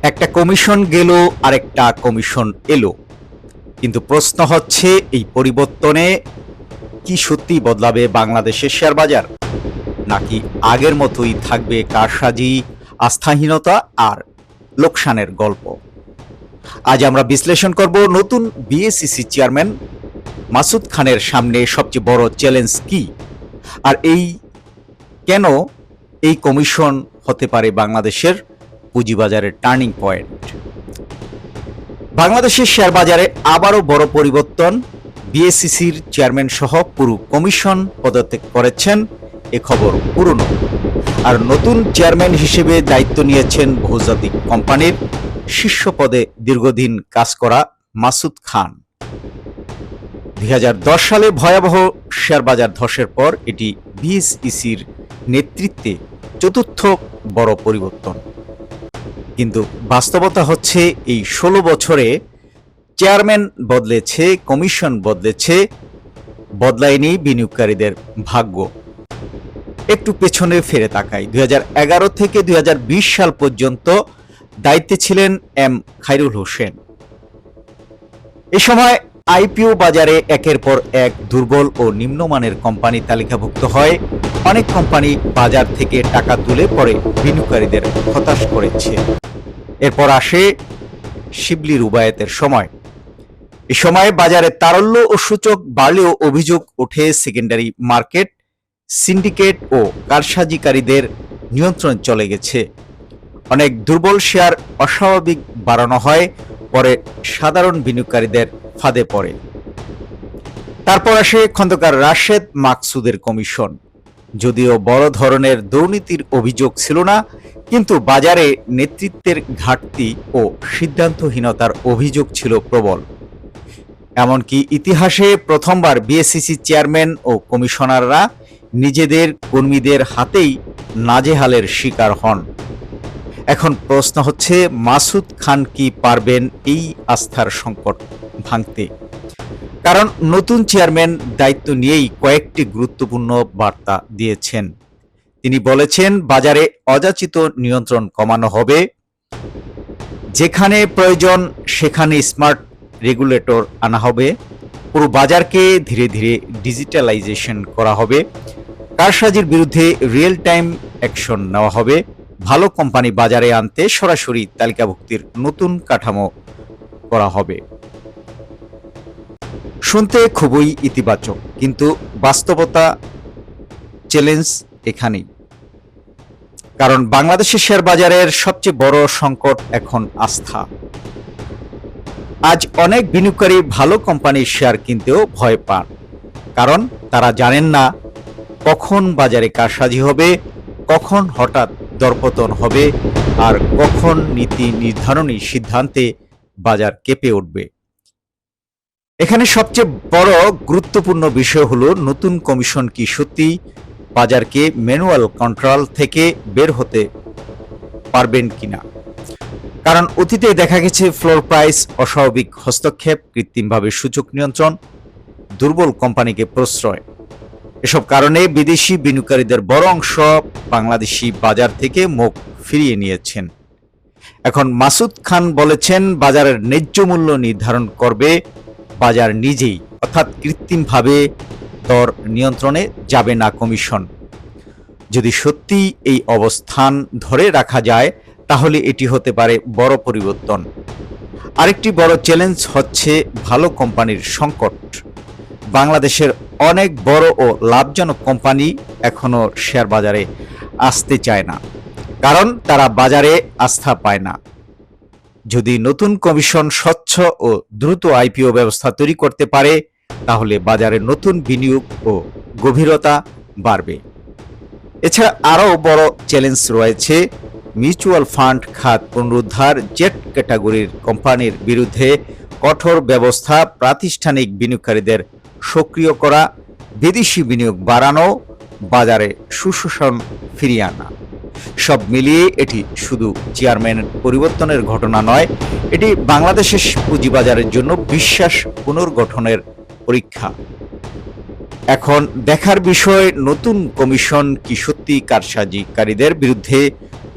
একটা কমিশন গেল, আরেকটা কমিশন এলো। কিন্তু প্রশ্ন হচ্ছে, এই পরিবর্তনে কি সত্যিই বদলাবে বাংলাদেশের শেয়ার বাজার, নাকি আগের মতোই থাকবে কারসাজি, আস্থাহীনতা আর লোকসানের গল্প? আজ আমরা বিশ্লেষণ করব নতুন বিএসইসি চেয়ারম্যান মাসুদ খানের সামনে সবচেয়ে বড় চ্যালেঞ্জ কি, আর কেন এই কমিশন হতে পারে বাংলাদেশের পুঁজিবাজারের টার্নিং পয়েন্ট। বাংলাদেশের শেয়ার বাজারে আবারও বড় পরিবর্তন। বিএসইসির চেয়ারম্যান সহ পুরো কমিশন পদত্যাগ করেছেন, এ খবর পুরনো। আর নতুন চেয়ারম্যান হিসেবে দায়িত্ব নিয়েছেন বহুজাতিক কোম্পানির শীর্ষ পদে দীর্ঘদিন কাজ করা মাসুদ খান। 2010 সালে ভয়াবহ শেয়ার বাজার ধসের পর এটি বিএসইসির নেতৃত্বে চতুর্থ বড় পরিবর্তন। কিন্তু বাস্তবতা হচ্ছে, এই 16 বছরে চেয়ারম্যান বদলেছে, কমিশন বদলেছে, বদলায়নি বিনিয়োগকারীদের ভাগ্য। একটু পেছনে ফিরে তাকাই। 2011 থেকে 2020 সাল পর্যন্ত দায়িত্বে ছিলেন এম খায়রুল হোসেন। এ সময় আইপিও বাজারে একের পর এক দুর্বল ও নিম্নমানের কোম্পানি তালিকাভুক্ত হয়। অনেক কোম্পানি বাজার থেকে টাকা তুলে পরে বিনিয়োগকারীদের হতাশ করেছে। এরপর আসে শিবলি রুবায়েতের সময়। এ সময় বাজারে তারল্য ও সূচক বাড়লেও অভিযোগ ওঠে সেকেন্ডারি মার্কেট, সিন্ডিকেট ও কারসাজিকারীদের নিয়ন্ত্রণ চলে গেছে। অনেক দুর্বল শেয়ার অস্বাভাবিক বাড়ানো হয়, পরে সাধারণ বিনিয়োগকারীদের ফাঁদে পড়ে। তারপর আসে খন্দকার রাশেদ মাকসুদের কমিশন। যদিও বড় ধরনের দুর্নীতির অভিযোগ ছিল না, কিন্তু বাজারে নেতৃত্বের ঘাটতি ও সিদ্ধান্তহীনতার অভিযোগ ছিল প্রবল। এমনকি ইতিহাসে প্রথমবার বিএসইসি চেয়ারম্যান ও কমিশনাররা নিজেদের কর্মীদের হাতেই নাজেহালের শিকার হন। এখন প্রশ্ন হচ্ছে, মাসুদ খান কি পারবেন এই আস্থার সংকট ভাঙতে? কারণ নতুন চেয়ারম্যান দায়িত্ব নিয়েই কয়েকটি গুরুত্বপূর্ণ বার্তা দিয়েছেন। তিনি বলেছেন, বাজারে অযাচিত নিয়ন্ত্রণ কমানো হবে, যেখানে প্রয়োজন সেখানে স্মার্ট রেগুলেটর আনা হবে, পুরো বাজারকে ধীরে ধীরে ডিজিটালাইজেশন করা হবে, কারসাজির বিরুদ্ধে রিয়েল টাইম অ্যাকশন নেওয়া হবে, ভালো কোম্পানি বাজারে আনতে সরাসরি তালিকাভুক্তির নতুন কাঠামো করা হবে। শুনতে খুবই ইতিবাচক, কিন্তু বাস্তবতা চ্যালেঞ্জ এখানেই। কারণ বাংলাদেশের শেয়ার বাজারের সবচেয়ে বড় সংকট এখন আস্থা। আজ অনেক বিনিয়োগকারী ভালো কোম্পানির শেয়ার কিনতেও ভয় পান, কারণ তারা জানেন না কখন বাজারে কারসাজি হবে, কখন হঠাৎ দরপতন হবে, আর কখন নীতি নির্ধারণী সিদ্ধান্তে বাজার কেঁপে উঠবে। এখানে সবচেয়ে বড় গুরুত্বপূর্ণ বিষয় হলো, নতুন কমিশন কি সত্যি বাজারকে ম্যানুয়াল কন্ট্রোল থেকে বের হতে পারবেন কিনা। কারণ অতীতে দেখা গেছে ফ্লোর প্রাইস, অস্বাভাবিক হস্তক্ষেপ, কৃত্রিমভাবে সূচক নিয়ন্ত্রণ, দুর্বল কোম্পানিকে প্রশ্রয়, এসব কারণে বিদেশি বিনিয়োগকারীদের বড় অংশ বাংলাদেশি বাজার থেকে মুখ ফিরিয়ে নিয়েছেন। এখন মাসুদ খান বলেছেন, বাজারের ন্যায্য মূল্য নির্ধারণ করবে বাজার নিজেই, অর্থাৎ কৃত্রিমভাবে দর নিয়ন্ত্রণে যাবে না কমিশন। যদি সত্যি এই অবস্থান ধরে রাখা যায়, তাহলে এটি হতে পারে বড় পরিবর্তন। আরেকটি বড় চ্যালেঞ্জ হচ্ছে ভালো কোম্পানির সংকট। বাংলাদেশের অনেক বড় ও লাভজনক কোম্পানি এখনো শেয়ার বাজারে আসতে চায় না, কারণ তারা বাজারে আস্থা পায় না। যদি নতুন কমিশন স্বচ্ছ ও দ্রুত আইপিও ব্যবস্থা তৈরি করতে পারে, তাহলে বাজারে নতুন বিনিয়োগ ও গভীরতা বাড়বে। এছাড়া আরও বড় চ্যালেঞ্জ রয়েছে মিউচুয়াল ফান্ড খাত পুনরুদ্ধার, জেড ক্যাটাগরির কোম্পানির বিরুদ্ধে কঠোর ব্যবস্থা, প্রাতিষ্ঠানিক বিনিয়োগকারীদের সক্রিয় করা, বিদেশি বিনিয়োগ বাড়ানো, বাজারে সুশাসন ফিরিয়ে আনা। সব মিলিয়ে এটি শুধু চেয়ারম্যান পরিবর্তনের ঘটনা নয়, এটি বাংলাদেশের পুঁজিবাজারের জন্য বিশ্বাস পুনর্গঠনের পরীক্ষা। এখন দেখার বিষয়, নতুন কমিশন কি সত্যি কারসাজিকারীদের বিরুদ্ধে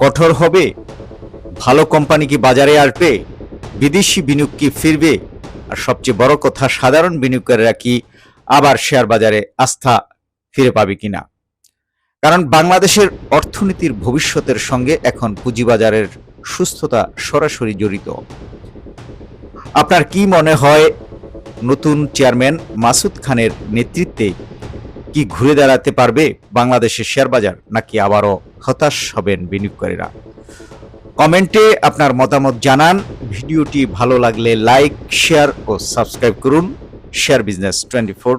কঠোর হবে? ভালো কোম্পানি কি বাজারে আসবে? বিদেশি বিনিয়োগ কি ফিরবে? আর সবচেয়ে বড় কথা, সাধারণ বিনিয়োগকারীরা কি আবার শেয়ার বাজারে আস্থা ফিরে পাবে কিনা? কারণ বাংলাদেশের অর্থনীতির ভবিষ্যতের সঙ্গে এখন পুঁজিবাজারের সুস্থতা সরাসরি জড়িত। আপনার কি মনে হয়, নতুন চেয়ারম্যান মাসুদ খানের নেতৃত্বে কি ঘুরে দাঁড়াতে পারবে বাংলাদেশের শেয়ার বাজার, নাকি আবারও হতাশ হবেন বিনিয়োগকারীরা? কমেন্টে আপনার মতামত জানান। ভিডিওটি ভালো লাগলে লাইক, শেয়ার ও সাবস্ক্রাইব করুন। Share business 24